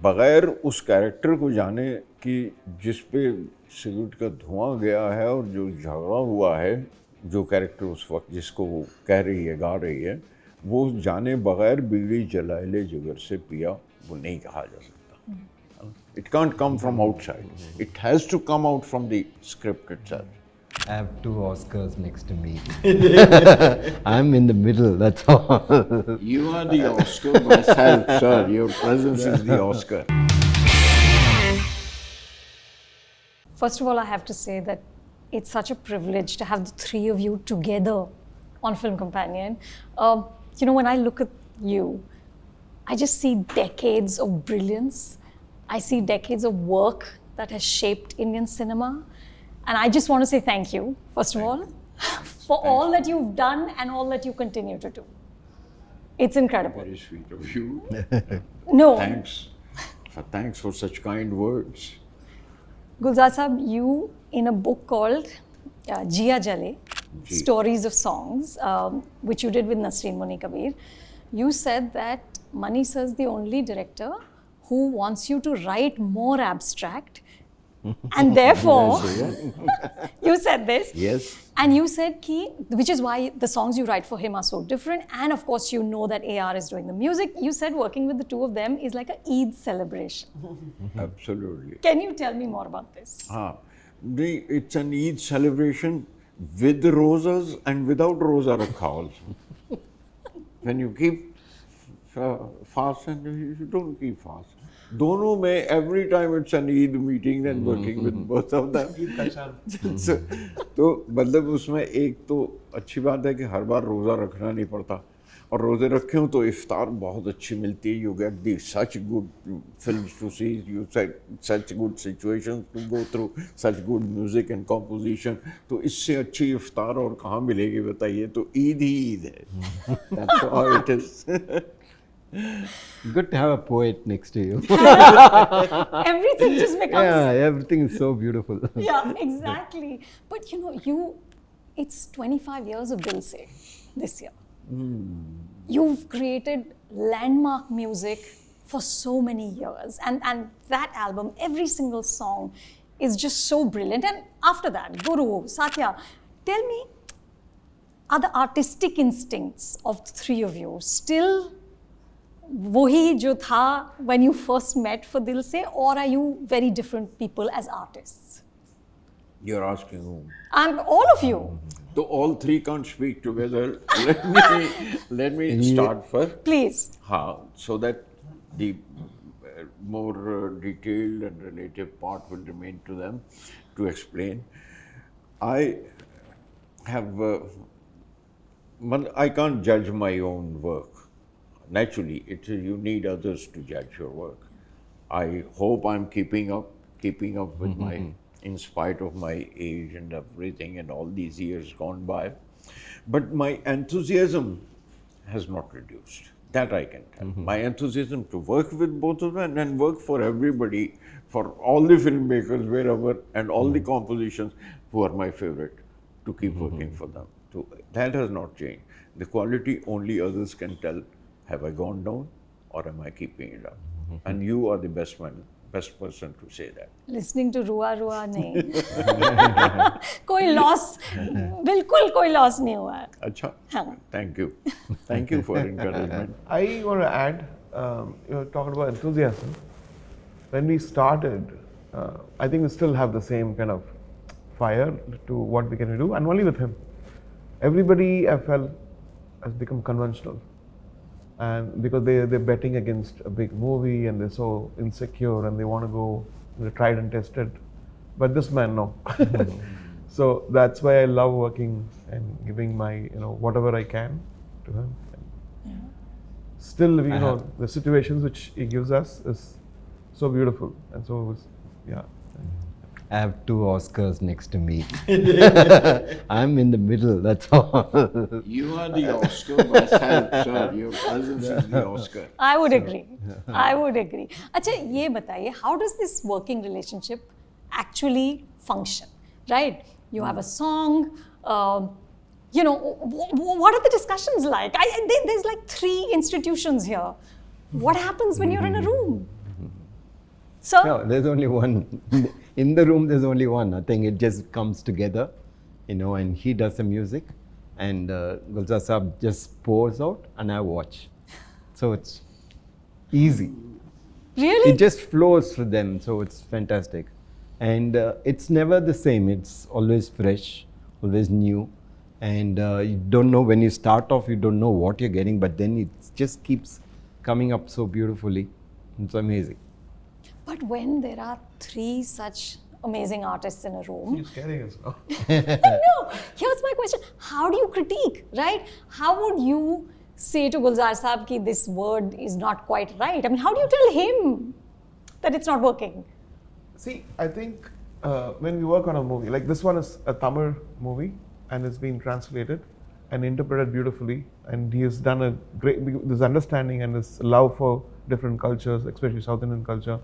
बग़ैर उस कैरेक्टर को जाने कि जिस पे सिगरेट का धुआं गया है और जो झगड़ा हुआ है, जो कैरेक्टर उस वक्त जिसको वो कह रही है, गा रही है, वो जाने बग़ैर बीड़ी जलाए ले जिगर से पिया, वो नहीं कहा जा सकता. It can't come from outside. It has to come out from the script itself. I have 2 Oscars next to me. I'm in the middle, that's all. You are the Oscar myself, sir. Your presence is the Oscar. First of all, I have to say that it's such a privilege to have the three of you together on Film Companion. When I look at you, I just see decades of brilliance. I see decades of work that has shaped Indian cinema. And I just want to say thank you, first of all, for all that you've done and all that you continue to do. It's incredible. Very sweet of you. No. Thanks for such kind words. Gulzar Sahab, you, in a book called Jiya Jale, Stories of Songs, which you did with Nasreen Moni Kabir, you said that Mani sir is the only director who wants you to write more abstract. And therefore, you said this. Yes. And you said, which is why the songs you write for him are so different. And of course, you know that AR is doing the music. You said working with the two of them is like a Eid celebration. Absolutely. Can you tell me more about this? It's an Eid celebration with roses and without rosa rakha also. When you keep fast and you don't keep fast. दोनों में every time it's an Eid meeting and working with both of them. तो मतलब उसमें एक तो अच्छी बात है कि हर बार रोज़ा रखना नहीं पड़ता और रोज़े रखे हो तो इफ्तार बहुत अच्छी मिलती है. You get the such good films to see, you such good situations to go through, such good music and composition. तो इससे अच्छी इफ्तार और कहाँ मिलेगी बताइए. तो ईद ही ईद है. That's how it is. Good to have a poet next to you. Everything just becomes... Yeah, everything is so beautiful. Yeah, exactly. But it's 25 years of Dil Se this year. You've created landmark music for so many years. And that album, every single song is just so brilliant. And after that, Guru, Satya, tell me, are the artistic instincts of the three of you still वही जो था when you first met for Dil Se, or are you very different people as artists? You're asking whom? And all of you. So all three can't speak together. Let me start first. Please. So that the more detailed and relative part will remain to them to explain. I can't judge my own work. Naturally, you need others to judge your work. I hope I'm keeping up with in spite of my age and everything and all these years gone by. But my enthusiasm has not reduced. That I can tell. My enthusiasm to work with both of them and work for everybody, for all the filmmakers wherever and all the compositions who are my favorite, to keep working for them. That has not changed. The quality only others can tell. Have I gone down or am I keeping it up? And you are the best person to say that. Listening to Rua Rua नहीं. कोई loss, बिल्कुल कोई loss नहीं हुआ है. अच्छा. Thank you. Thank you for encouragement. I want to add, talking about enthusiasm. When we started, I think we still have the same kind of fire to what we can do, and only with him. Everybody I felt has become conventional. And because they're betting against a big movie and they're so insecure and they want to go, they're tried and tested. But this man, no. So that's why I love working and giving my, whatever I can to him. Yeah. Still, the situations which he gives us is so beautiful. And so it was, yeah. I have 2 Oscars next to me. I'm in the middle, that's all. You are the Oscar myself, sir. Your presence is the Oscar. I would agree. I would agree. Acha, ye bataiye, how does this working relationship actually function, right? You have a song, what are the discussions like? There's like 3 institutions here. What happens when you're in a room? So, No, there's only one. In the room, there's only one. I think it just comes together, and he does the music, and Gulzar Saab just pours out, and I watch. So it's easy. really? It just flows for them, so it's fantastic. And it's never the same. It's always fresh, always new. And you don't know when you start off, you don't know what you're getting, but then it just keeps coming up so beautifully. It's amazing. But when there are three such amazing artists in a room, You're scaring us now. no, here's my question. How do you critique, right? How would you say to Gulzar Saab ki this word is not quite right? I mean, how do you tell him that it's not working? See, I think when we work on a movie, like this one is a Tamil movie and it's been translated and interpreted beautifully, and he has done a great, this understanding and this love for different cultures, especially South Indian culture,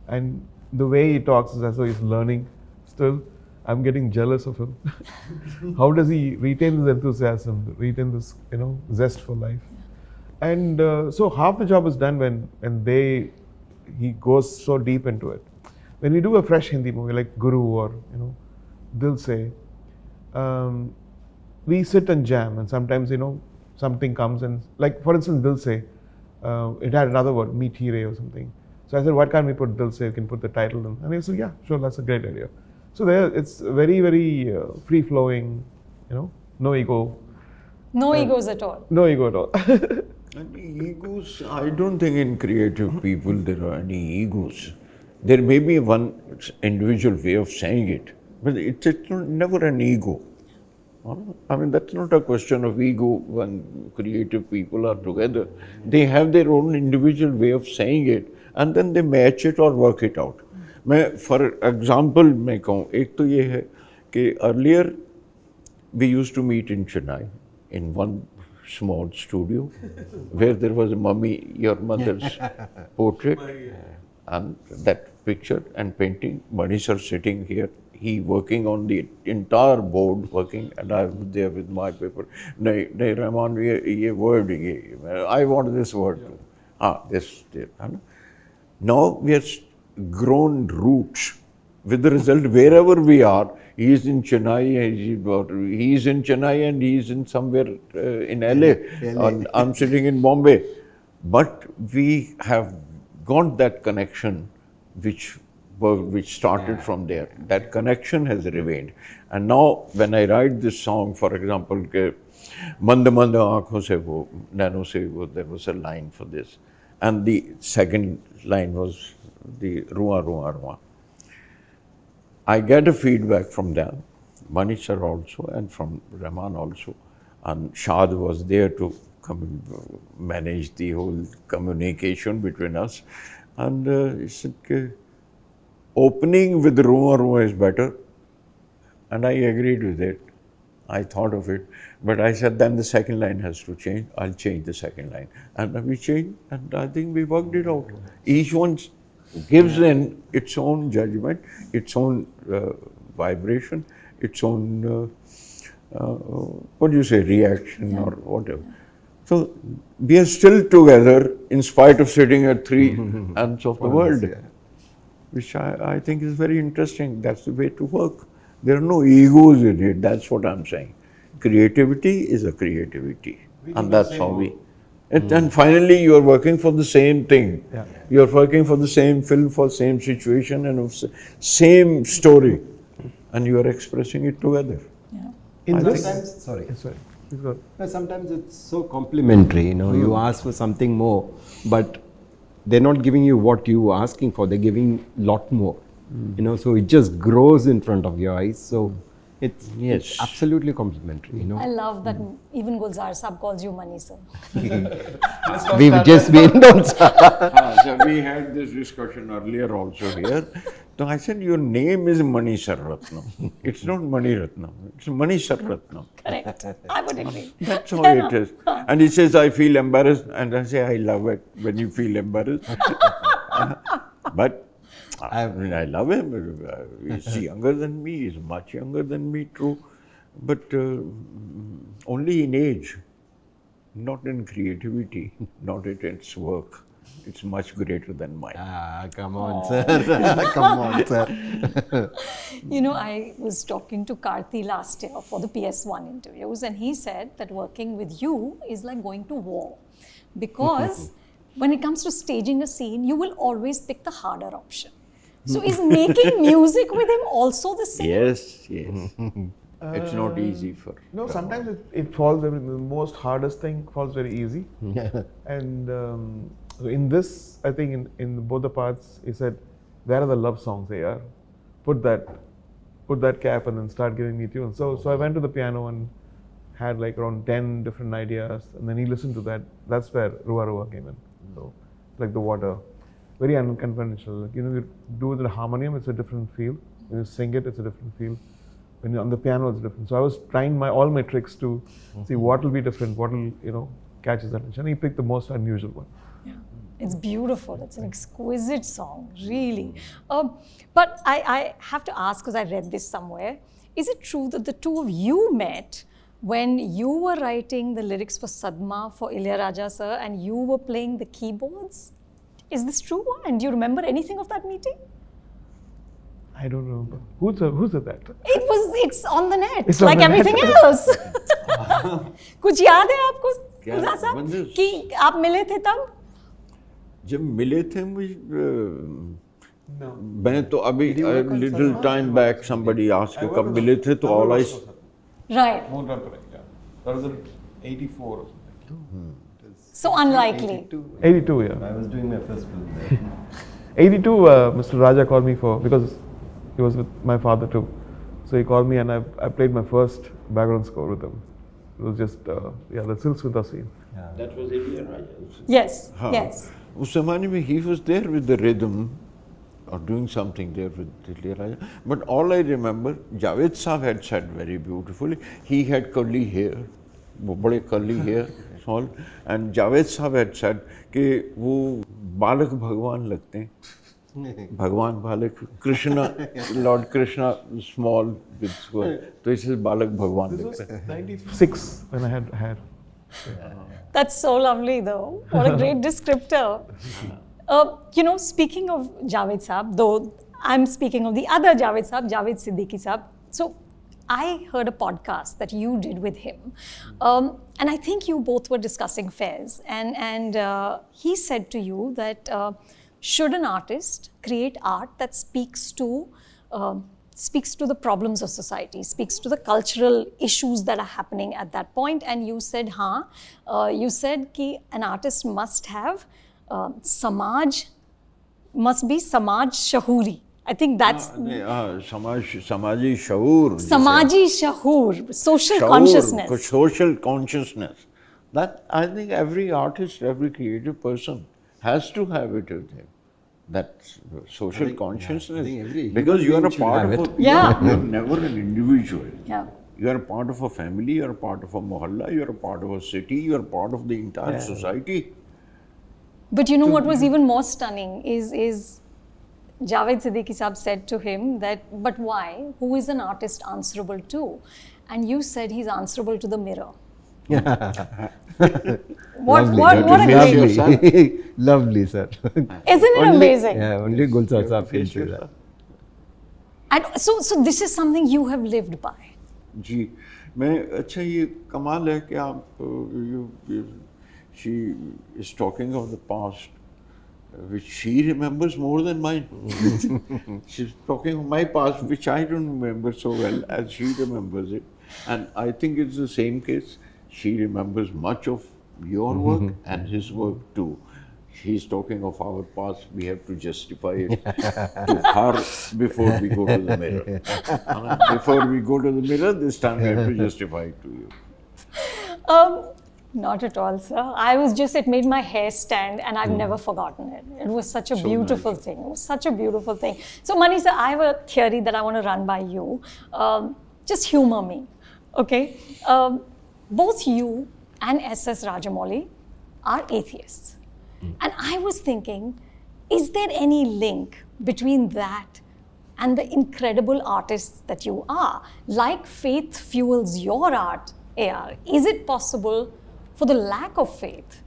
and the way he talks is as though he's learning still. I'm getting jealous of him. How does he retain this enthusiasm, retain this, zest for life? And so half the job is done when he goes so deep into it. When we do a fresh Hindi movie like Guru or Dil Se, we sit and jam, and sometimes something comes and, like for instance Dil Se, it had another word, Meet Hire or something. So I said, why can't we put Dil Se? You can put the title in. And he said, yeah, sure, that's a great idea. So there, it's very, very free flowing, no ego. No egos at all. No ego at all. And egos, I don't think in creative people there are any egos. There may be one individual way of saying it, but it's never an ego. I mean, that's not a question of ego when creative people are together. They have their own individual way of saying it, and then they match it or work it out. For example, मैं कहूँ, एक तो ये है कि earlier we used to meet in Chennai in one small studio where there was a mummy, your mother's portrait, and that picture and painting. Mani sir sitting here, he working on the entire board, working, and I was there with my paper. नहीं रहमान ये word I want this word. This. Now we are grown roots. With the result, wherever we are, he is in Chennai, he is in Chennai and he is in somewhere in LA. And I'm sitting in Bombay. But we have got that connection which started from there. That connection has remained. And now when I write this song, for example, Manda Manda Aankhon Se Wo, Nano Se Wo, there was a line for this. And the second line was the Rua Rua Rua. I get a feedback from them, Mani sir also, and from Rahman also. And Shad was there to come and manage the whole communication between us. And he said, opening with Rua Rua is better. And I agreed with it. I thought of it. But I said, then the second line has to change. I'll change the second line. And we changed, and I think we worked it out. Each one gives in its own judgment, its own vibration, its own, reaction or whatever. So we are still together in spite of sitting at three ends of the world, which I think is very interesting. That's the way to work. There are no egos in it, that's what I'm saying. Creativity is a creativity, and that's how we... And finally, you are working for the same thing. Yeah. You are working for the same film, for the same situation, and of same story, and you are expressing it together. Yeah. Sometimes, sorry. Sorry. Please go. No, sometimes it's so complimentary, you ask for something more, but they're not giving you what you are asking for, they're giving a lot more. So it just grows in front of your eyes. So it's absolutely complimentary. I love that even Gulzar Saab calls you Mani sir. We've just been So we had this discussion earlier also here. So I said, your name is Mani Ratnam. It's not Mani Ratnam. It's Mani Ratnam. Correct. I would agree. That's how it is. And he says, I feel embarrassed. And I say, I love it when you feel embarrassed. But I love him. He's younger than me. He's much younger than me, true. But only in age, not in creativity, not in its work. It's much greater than mine. Come on, sir. Come on, sir. You know, I was talking to Karthi last year for the PS1 interviews, and he said that working with you is like going to war. Because when it comes to staging a scene, you will always pick the harder option. So is making music with him also the same? Yes. It's not easy for. No, sometimes it falls. The most hardest thing falls very easy. And so in this, I think in both the parts, he said, "Where are the love songs? AR, put that cap and then start giving me tunes." So I went to the piano and had like around 10 different ideas, and then he listened to that. That's where Rua Rua came in. So like the water, very unconventional. Like, you do the harmonium, it's a different feel. When you sing it, it's a different feel. When you're on the piano, it's different. So I was trying all my tricks to see what will be different, what will catch his attention. He picked the most unusual one. Yeah, it's beautiful. It's an exquisite song, really. But I have to ask, because I read this somewhere, is it true that the two of you met when you were writing the lyrics for Sadma for Ilayaraja sir and you were playing the keyboards? Is this true? And do you remember anything of that meeting? I don't remember. Who said that? It's on the net, It's like on the net. everything else. कुछ याद है आपको क्या? गुलजार साहब बंदिश? कि आप मिले थे तब? जब मिले थे मैं तो अभी little time back somebody asked कब मिले थे तो all I Right. That was in 84 or something. So unlikely. 82, yeah. I was doing my first film there. 82, Mr. Raja called me because he was with my father too. So he called me and I played my first background score with him. It was just, the Silsmita scene. That was Ilayaraja. Yes, हाँ. yes. उस ज़माने में he was there with the rhythm or doing something there with Ilayaraja. But all I remember, Javed Saab had said very beautifully, he had curly hair, वो बड़े curly hair, small, and Javed Saab had said कि वो बालक भगवान लगते हैं. भगवान बालक Krishna Lord Krishna small with square तो इसे बालक भगवान लगते हैं. 96 when I had hair. That's so lovely though. What a great descriptor. Speaking of Javed Saab, though I'm speaking of the other Javed Saab, Javed Siddiqui Saab. So I heard a podcast that you did with him. And I think you both were discussing fairs. And he said to you that should an artist create art that speaks to the problems of society, speaks to the cultural issues that are happening at that point? And you said, you said कि an artist must have must be samaj shahuri. I think that's समाजी शऊर. Samaji shahoor, social consciousness. Social consciousness. That I think every artist, every creative person has to have it with him. That social consciousness. Because you are a part of Yeah. you are never an individual. Yeah. You are a part of a family, you are a part of a mohalla, you are a part of a city, you are a part of the entire society. But you know what was even more stunning is Javed Siddiqui Saab said to him that, but why? Who is an artist answerable to? And you said he's answerable to the mirror. What a great... Lovely, sir. Isn't it amazing? Yeah, only Gulzar Saab can say that. And so this is something you have lived by. जी मैं अच्छा ये कमाल है कि आप she is talking of the past which she remembers more than mine. She's talking of my past which I don't remember so well as she remembers it, and I think it's the same case. She remembers much of your work and his work too. He's talking of our past, we have to justify it to her before we go to the mirror. Before we go to the mirror, this time we have to justify it to you. Not at all, sir. It made my hair stand and I've never forgotten it. It was such a beautiful thing. It was such a beautiful thing. So Mani sir, I have a theory that I want to run by you. Just humor me, okay? Both you and S.S. Rajamouli are atheists. And I was thinking, is there any link between that and the incredible artists that you are? Like faith fuels your art, AR, is it possible for the lack of faith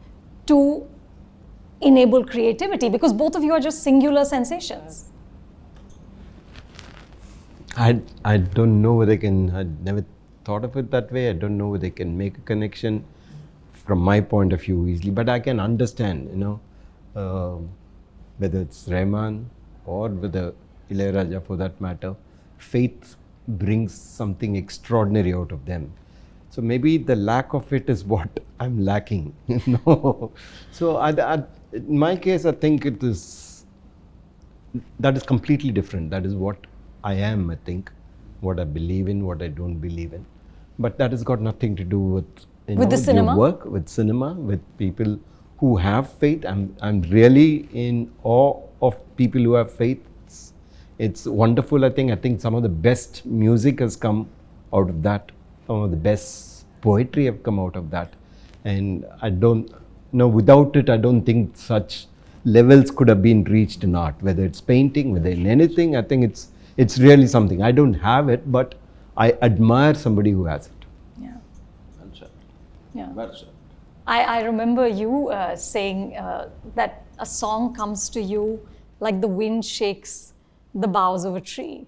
to enable creativity? Because both of you are just singular sensations. I don't know whether I can, I never thought of it that way. I don't know whether I can make a connection from my point of view easily, but I can understand, whether it's Rahman or whether Ilayaraja for that matter, faith brings something extraordinary out of them. So maybe the lack of it is what I'm lacking, So in my case, I think that is completely different. That is what I am, I think, what I believe in, what I don't believe in. But that has got nothing to do with The cinema? your work, with cinema, with people who have faith. I'm really in awe of people who have faith. It's wonderful. I think some of the best music has come out of that. Some of the best poetry have come out of that. And I don't know, without it, I don't think such levels could have been reached in art, whether it's painting, whether in anything. I think it's really something. I don't have it, but I admire somebody who has it. Yeah. Well said. Yeah. Well said. I remember you saying that a song comes to you like the wind shakes the boughs of a tree.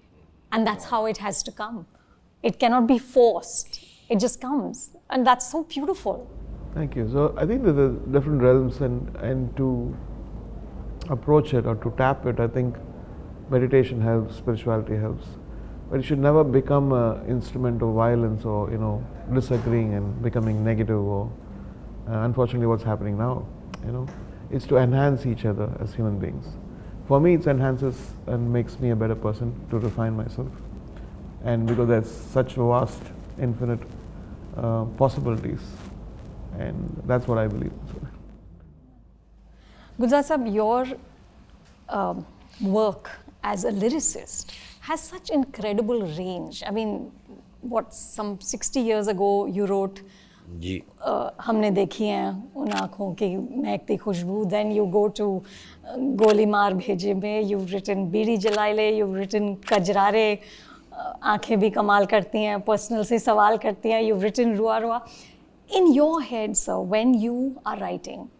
And that's how it has to come. It cannot be forced. It just comes. And that's so beautiful. Thank you. So I think there's different realms, and to approach it or to tap it, I think meditation helps, spirituality helps. But it should never become an instrument of violence or disagreeing and becoming negative or unfortunately what's happening now. It's to enhance each other as human beings. For me, it enhances and makes me a better person to refine myself. And because there's such vast, infinite possibilities, and that's what I believe. Gulzar Sahab, your work as a lyricist has such incredible range. I mean, some 60 years ago you wrote जी. हमने देखी हैं उन आँखों की महकती खुशबू. Then you go to गोली मार भेजे में, you've written बीड़ी जलाए ले, you've written कजरारे, आँखें भी कमाल करती हैं, पर्सनल से सवाल करती हैं, you've written रुआ रुआ. In your head, sir, when you are writing,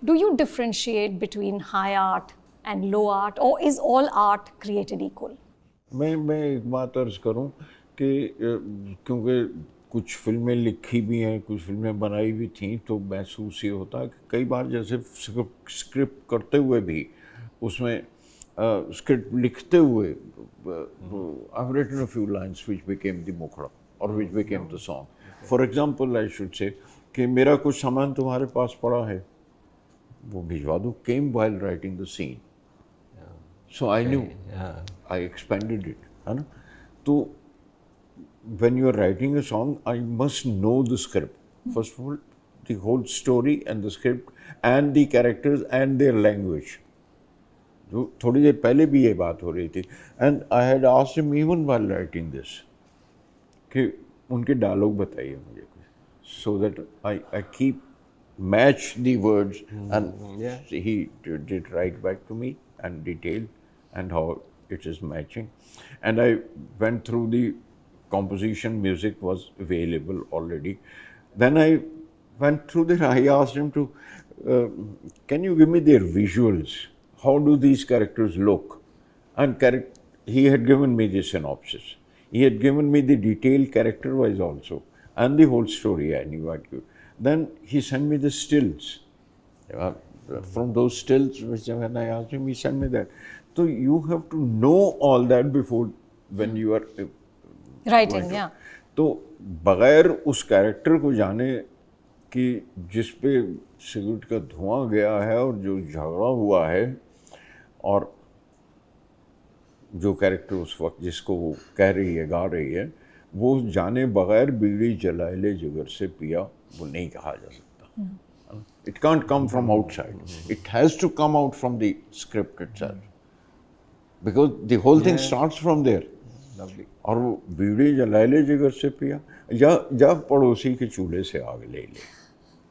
do you differentiate between high art and low art, or is all art created equal? मैं एक बात अर्ज करूं कि क्योंकि कुछ फिल्में लिखी भी हैं, कुछ फिल्में बनाई भी थी, तो महसूस ये होता है कि कई बार जैसे स्क्रिप्ट करते हुए भी उसमें स्क्रिप्ट लिखते हुए I've written a few lines which became the मुखड़ा or which became the song. For example, I should say कि मेरा कुछ सामान तुम्हारे पास पड़ा है, वो भिजवा दो, came while writing the scene. So I knew, I expanded it, है ना? तो when you are writing a song, I must know the script. First of all, the whole story and the script and the characters and their language. जो थोड़ी देर पहले भी ये बात हो रही थी. And I had asked him even while writing this कि उनके डायलॉग बताइए मुझे कुछ, so that I keep match the words and he did write back to me and detailed and how it is matching. And I went through the composition, music was available already. Then I went through the, I asked him to, can you give me their visuals? How do these characters look? And he had given me the synopsis. He had given me the detailed character-wise also, and the whole story I knew I'd give. Then he sent me the stills. From those stills, which when I asked him, he sent me that. So you have to know all that before when you are writing. Yeah. तो बगैर उस character को जाने कि जिस पे cigarette का धुआं गया है और जो झगड़ा हुआ है और जो कैरेक्टर उस वक्त जिसको वो कह रही है, गा रही है, वो जाने बगैर बीड़ी जलाए ले जिगर से पिया, वो नहीं कहा जा सकता. It can't come from outside. It has to come out from the script itself. Because the whole thing starts from there. Lovely. और वो बीड़ी जलाए ले जिगर से पिया, या पड़ोसी के चूल्हे से आग ले ले.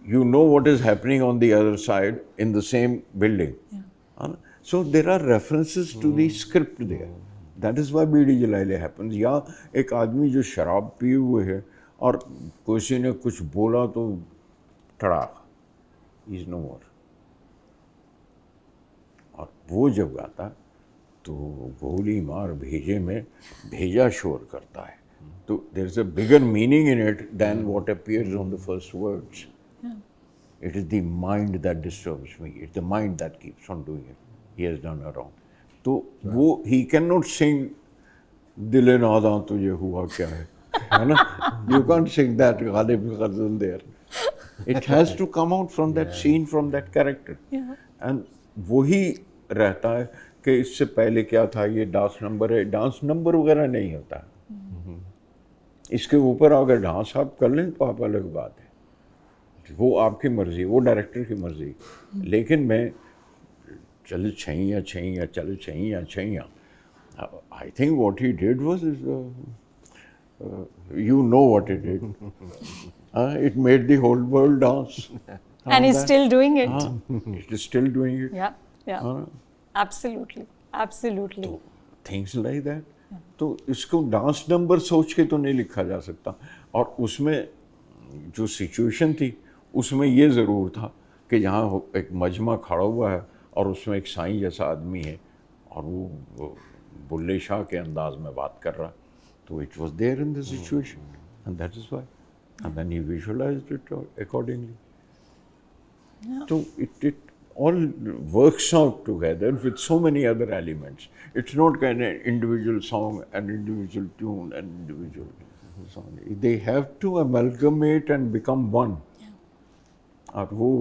You know what is happening on the other side in the same building. So there are references to the script there. That is why बीड़ी जलाए ले happens. या एक आदमी जो शराब पिए हुए है और किसी ने कुछ बोला तो टड़ाक, he is no more. वो जब गाता तो गोली मार भेजे में भेजा शोर करता है. So there's a bigger meaning in it than what appears on the first words. It is the mind that disturbs me. It's the mind that keeps on doing it. He has done a wrong. तो वो he cannot sing दिल नादा तुझे हुआ क्या है ना? You can't sing that Ghalib ghazal there. It has to come out from that scene, from that character. And वही रहता है कि इससे पहले क्या था, ये डांस नंबर है. डांस नंबर वगैरह नहीं होता. इसके ऊपर अगर डांस आप कर लें तो आप अलग बात है, वो आपकी मर्जी, वो डायरेक्टर की मर्जी. लेकिन मैं चल छैया छैया चल छैया छैया, I think what he did was, you know what it did. It made the whole world dance. And he's still doing it. It is still doing it. Yeah, yeah. Absolutely, absolutely. तो things like that. तो इसको dance number सोच के तो नहीं लिखा जा सकता. और उसमें जो सिचुएशन थी उसमें ये ज़रूर था कि यहाँ एक मजमा खड़ा हुआ है और उसमें एक साईं जैसा आदमी है और वो बुल्ले शाह के अंदाज में बात कर रहा. तो it was there in the situation and that is why and then he visualized it accordingly. So it all works out together with so many other elements. It's not kind of individual song, an individual tune, an individual song. They have to amalgamate and become one. और वो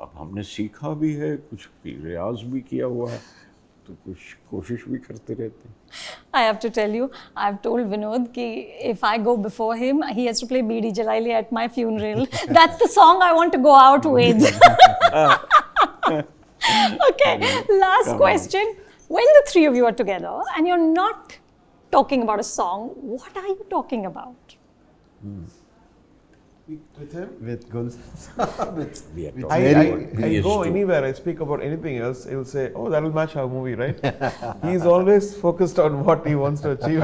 अब हमने सीखा भी है, कुछ रियाज भी किया हुआ है, तो कुछ कोशिश भी करते रहते हैं. I have to tell you, I've told Vinod कि if I go before him, he has to play Beedi Jalaili at my funeral. That's the song I want to go out with. Okay, last question. When the three of you are together and you're not talking about a song, what are you talking about? With him? With Gulzar. We are talking I about go PS2. anywhere, I speak about anything else, he will say, oh, that will match our movie, right? He's always focused on what he wants to achieve.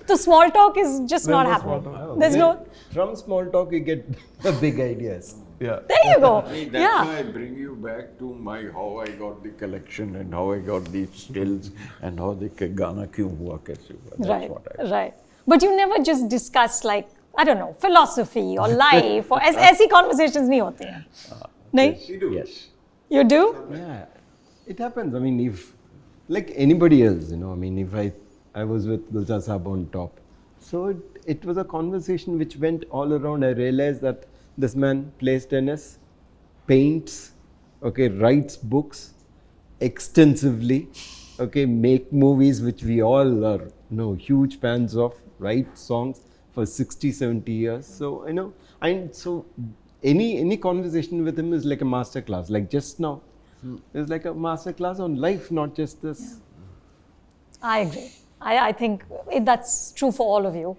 So small talk is just There's not no happening. small talk. There's no. From small talk, you get the big ideas. Yeah. There you go. That's Yeah. why I bring you back to my how I got the collection and how I got the stills and how the Gana kyun hua kaise hua. That's Right. what I Right. But you never just discuss like I don't know philosophy or life or ऐसी conversations नहीं होती हैं. नहीं? Yes. You do? Yeah, it happens. I mean, if like anybody else, I mean, if I was with Gulzar Saab on top, so it was a conversation which went all around. I realized that this man plays tennis, paints, okay, writes books extensively, okay, make movies which we all are huge fans of, write songs for 60, 70 years. So and so any conversation with him is like a master class. Like just now, it's like a master class on life, not just this. I agree. I think that's true for all of you,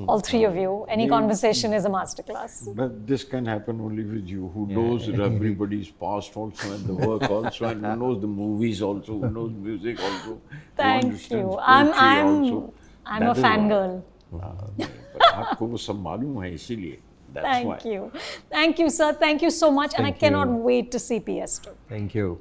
all three of you. Any conversation is a masterclass. But this can happen only with you, who knows everybody's past also and the work also, and who knows the movies also, who knows music also. who Thank understands you. poetry also. I'm That a is why. fangirl. पर आपको वो सब मालूम है इसीलिए. That's why. Thank you. Thank you, sir. Thank you so much. And I Thank you. cannot wait to see PS2. Thank you.